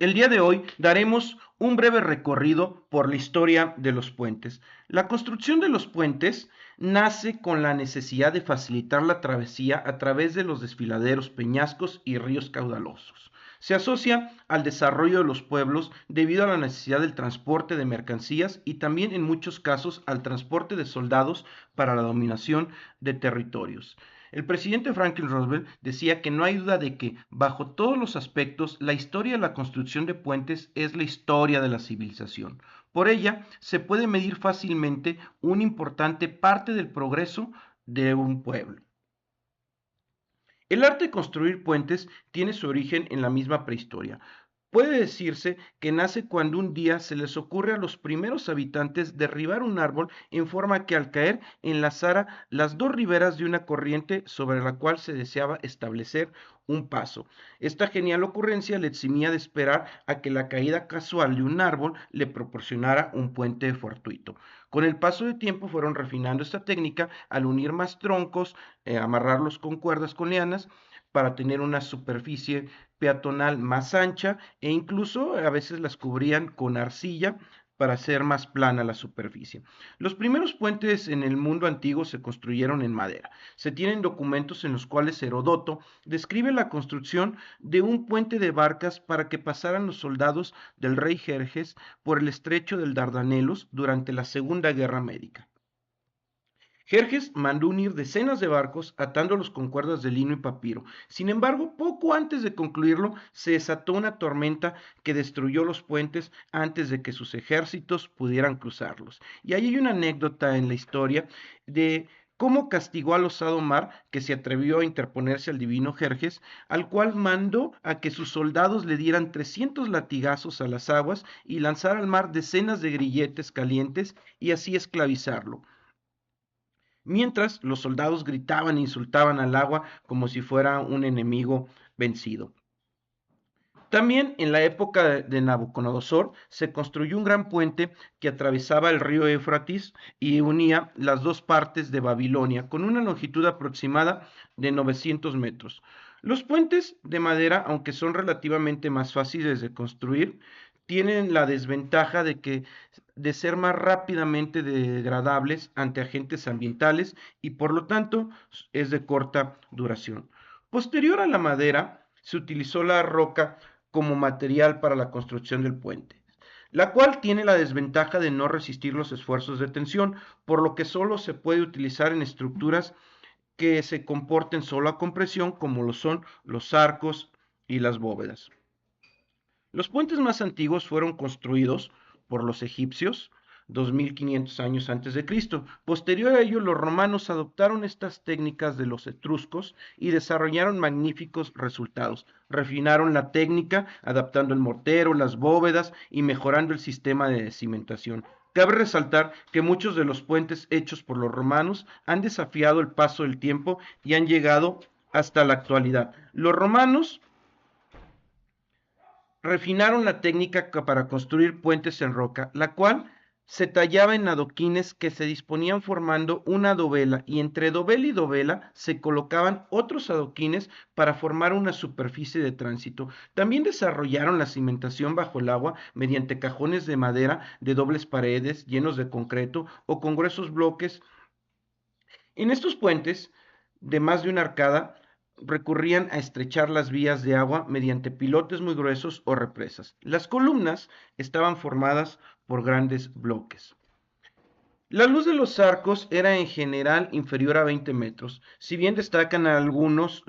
El día de hoy daremos un breve recorrido por la historia de los puentes. La construcción de los puentes nace con la necesidad de facilitar la travesía a través de los desfiladeros, peñascos y ríos caudalosos. Se asocia al desarrollo de los pueblos debido a la necesidad del transporte de mercancías y también en muchos casos al transporte de soldados para la dominación de territorios. El presidente Franklin Roosevelt decía que no hay duda de que, bajo todos los aspectos, la historia de la construcción de puentes es la historia de la civilización. Por ella, se puede medir fácilmente una importante parte del progreso de un pueblo. El arte de construir puentes tiene su origen en la misma prehistoria. Puede decirse que nace cuando un día se les ocurre a los primeros habitantes derribar un árbol en forma que al caer enlazara las dos riberas de una corriente sobre la cual se deseaba establecer un paso. Esta genial ocurrencia le eximía de esperar a que la caída casual de un árbol le proporcionara un puente fortuito. Con el paso del tiempo fueron refinando esta técnica al unir más troncos, amarrarlos con cuerdas con lianas para tener una superficie peatonal más ancha e incluso a veces las cubrían con arcilla para hacer más plana la superficie. Los primeros puentes en el mundo antiguo se construyeron en madera. Se tienen documentos en los cuales Heródoto describe la construcción de un puente de barcas para que pasaran los soldados del rey Jerjes por el estrecho del Dardanelos durante la Segunda Guerra Médica. Jerjes mandó unir decenas de barcos atándolos con cuerdas de lino y papiro. Sin embargo, poco antes de concluirlo, se desató una tormenta que destruyó los puentes antes de que sus ejércitos pudieran cruzarlos. Y ahí hay una anécdota en la historia de cómo castigó al osado mar que se atrevió a interponerse al divino Jerjes, al cual mandó a que sus soldados le dieran 300 latigazos a las aguas y lanzar al mar decenas de grilletes calientes y así esclavizarlo. Mientras los soldados gritaban e insultaban al agua como si fuera un enemigo vencido. También en la época de Nabucodonosor se construyó un gran puente que atravesaba el río Éufrates y unía las dos partes de Babilonia con una longitud aproximada de 900 metros. Los puentes de madera, aunque son relativamente más fáciles de construir, tienen la desventaja de ser más rápidamente degradables ante agentes ambientales y por lo tanto es de corta duración. Posterior a la madera, se utilizó la roca como material para la construcción del puente, la cual tiene la desventaja de no resistir los esfuerzos de tensión, por lo que solo se puede utilizar en estructuras que se comporten solo a compresión, como lo son los arcos y las bóvedas. Los puentes más antiguos fueron construidos por los egipcios 2500 años antes de Cristo. Posterior a ello, los romanos adoptaron estas técnicas de los etruscos y desarrollaron magníficos resultados. Refinaron la técnica, adaptando el mortero, las bóvedas y mejorando el sistema de cimentación. Cabe resaltar que muchos de los puentes hechos por los romanos han desafiado el paso del tiempo y han llegado hasta la actualidad. Los romanos refinaron la técnica para construir puentes en roca, la cual se tallaba en adoquines que se disponían formando una dovela y entre dovela y dovela se colocaban otros adoquines para formar una superficie de tránsito. También desarrollaron la cimentación bajo el agua mediante cajones de madera de dobles paredes llenos de concreto o con gruesos bloques. En estos puentes, de más de una arcada, recurrían a estrechar las vías de agua mediante pilotes muy gruesos o represas. Las columnas estaban formadas por grandes bloques. La luz de los arcos era en general inferior a 20 metros, si bien destacan algunos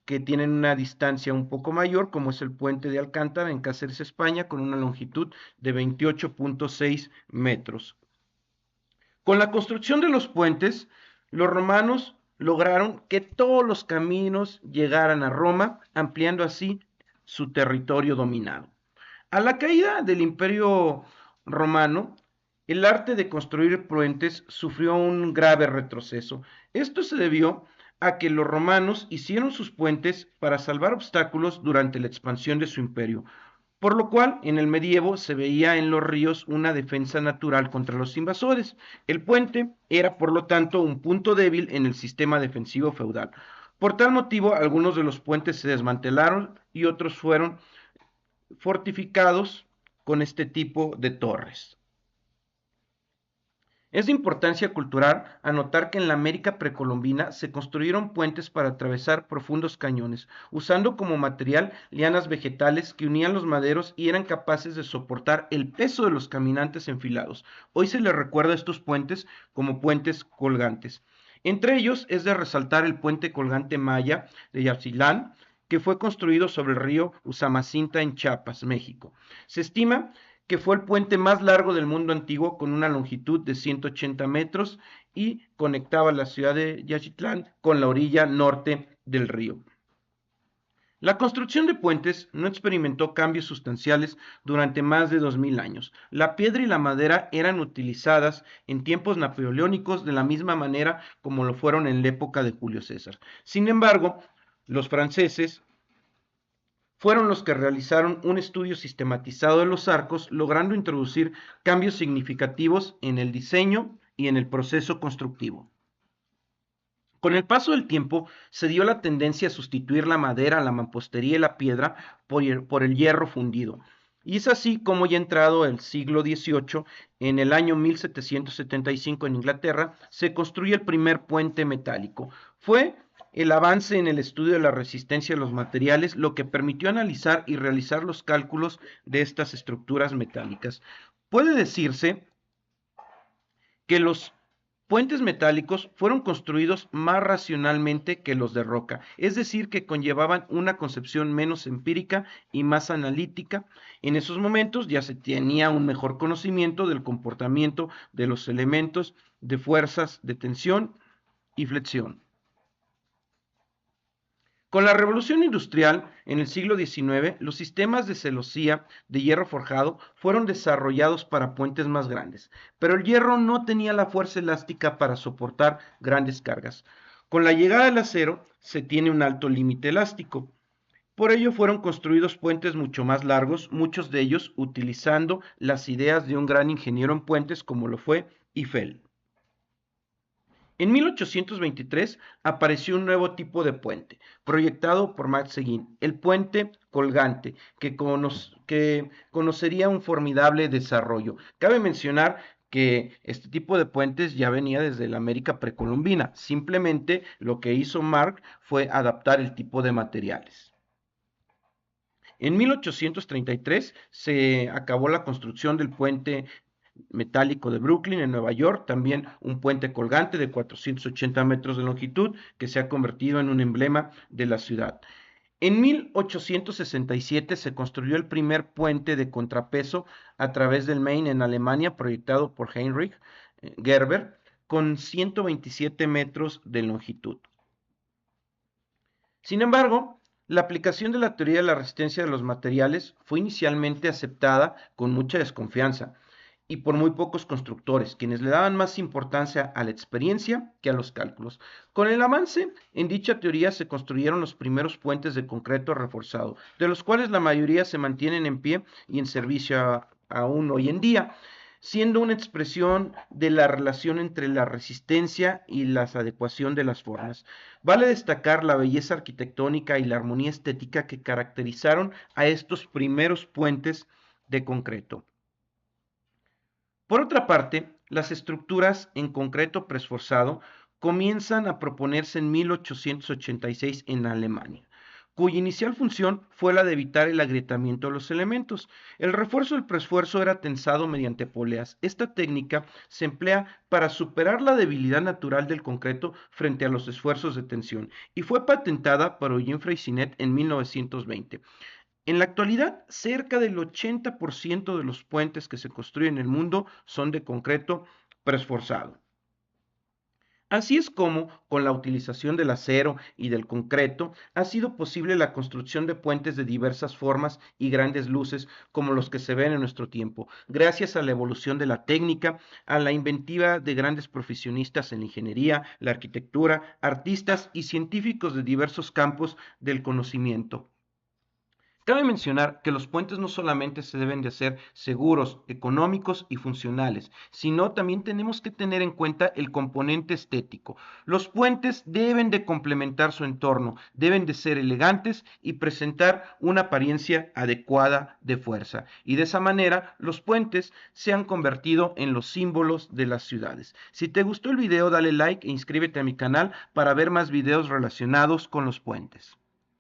que tienen una distancia un poco mayor, como es el puente de Alcántara en Cáceres, España, con una longitud de 28.6 metros. Con la construcción de los puentes, los romanos lograron que todos los caminos llegaran a Roma, ampliando así su territorio dominado. A la caída del Imperio romano, el arte de construir puentes sufrió un grave retroceso. Esto se debió a que los romanos hicieron sus puentes para salvar obstáculos durante la expansión de su imperio, por lo cual en el medievo se veía en los ríos una defensa natural contra los invasores. El puente era, por lo tanto, un punto débil en el sistema defensivo feudal. Por tal motivo, algunos de los puentes se desmantelaron y otros fueron fortificados con este tipo de torres. Es de importancia cultural anotar que en la América precolombina se construyeron puentes para atravesar profundos cañones, usando como material lianas vegetales que unían los maderos y eran capaces de soportar el peso de los caminantes enfilados. Hoy se les recuerda a estos puentes como puentes colgantes. Entre ellos es de resaltar el puente colgante maya de Yaxchilán, que fue construido sobre el río Usumacinta en Chiapas, México. Se estima que fue el puente más largo del mundo antiguo con una longitud de 180 metros y conectaba la ciudad de Yaxchilán con la orilla norte del río. La construcción de puentes no experimentó cambios sustanciales durante más de 2000 años. La piedra y la madera eran utilizadas en tiempos napoleónicos de la misma manera como lo fueron en la época de Julio César. Sin embargo, los franceses fueron los que realizaron un estudio sistematizado de los arcos, logrando introducir cambios significativos en el diseño y en el proceso constructivo. Con el paso del tiempo se dio la tendencia a sustituir la madera, la mampostería y la piedra por el hierro fundido. Y es así como ya entrado el siglo XVIII, en el año 1775 en Inglaterra, se construye el primer puente metálico. Fue el avance en el estudio de la resistencia de los materiales lo que permitió analizar y realizar los cálculos de estas estructuras metálicas. Puede decirse que los puentes metálicos fueron construidos más racionalmente que los de roca, es decir, que conllevaban una concepción menos empírica y más analítica. En esos momentos ya se tenía un mejor conocimiento del comportamiento de los elementos de fuerzas de tensión y flexión. Con la revolución industrial en el siglo XIX, los sistemas de celosía de hierro forjado fueron desarrollados para puentes más grandes, pero el hierro no tenía la fuerza elástica para soportar grandes cargas. Con la llegada del acero se tiene un alto límite elástico. Por ello fueron construidos puentes mucho más largos, muchos de ellos utilizando las ideas de un gran ingeniero en puentes como lo fue Eiffel. En 1823 apareció un nuevo tipo de puente, proyectado por Max Seguin, el puente colgante, que conocería un formidable desarrollo. Cabe mencionar que este tipo de puentes ya venía desde la América precolombina, simplemente lo que hizo Mark fue adaptar el tipo de materiales. En 1833 se acabó la construcción del puente metálico de Brooklyn en Nueva York, también un puente colgante de 480 metros de longitud que se ha convertido en un emblema de la ciudad. En 1867 se construyó el primer puente de contrapeso a través del Main en Alemania, proyectado por Heinrich Gerber, con 127 metros de longitud. Sin embargo, la aplicación de la teoría de la resistencia de los materiales fue inicialmente aceptada con mucha desconfianza y por muy pocos constructores, quienes le daban más importancia a la experiencia que a los cálculos. Con el avance en dicha teoría se construyeron los primeros puentes de concreto reforzado, de los cuales la mayoría se mantienen en pie y en servicio aún hoy en día, siendo una expresión de la relación entre la resistencia y la adecuación de las formas. Vale destacar la belleza arquitectónica y la armonía estética que caracterizaron a estos primeros puentes de concreto. Por otra parte, las estructuras en concreto preesforzado comienzan a proponerse en 1886 en Alemania, cuya inicial función fue la de evitar el agrietamiento de los elementos. El refuerzo del preesfuerzo era tensado mediante poleas. Esta técnica se emplea para superar la debilidad natural del concreto frente a los esfuerzos de tensión y fue patentada por Eugene Freycinet en 1920. En la actualidad, cerca del 80% de los puentes que se construyen en el mundo son de concreto preesforzado. Así es como, con la utilización del acero y del concreto, ha sido posible la construcción de puentes de diversas formas y grandes luces como los que se ven en nuestro tiempo, gracias a la evolución de la técnica, a la inventiva de grandes profesionistas en la ingeniería, la arquitectura, artistas y científicos de diversos campos del conocimiento. Cabe mencionar que los puentes no solamente se deben de hacer seguros, económicos y funcionales, sino también tenemos que tener en cuenta el componente estético. Los puentes deben de complementar su entorno, deben de ser elegantes y presentar una apariencia adecuada de fuerza. Y de esa manera los puentes se han convertido en los símbolos de las ciudades. Si te gustó el video, dale like e inscríbete a mi canal para ver más videos relacionados con los puentes.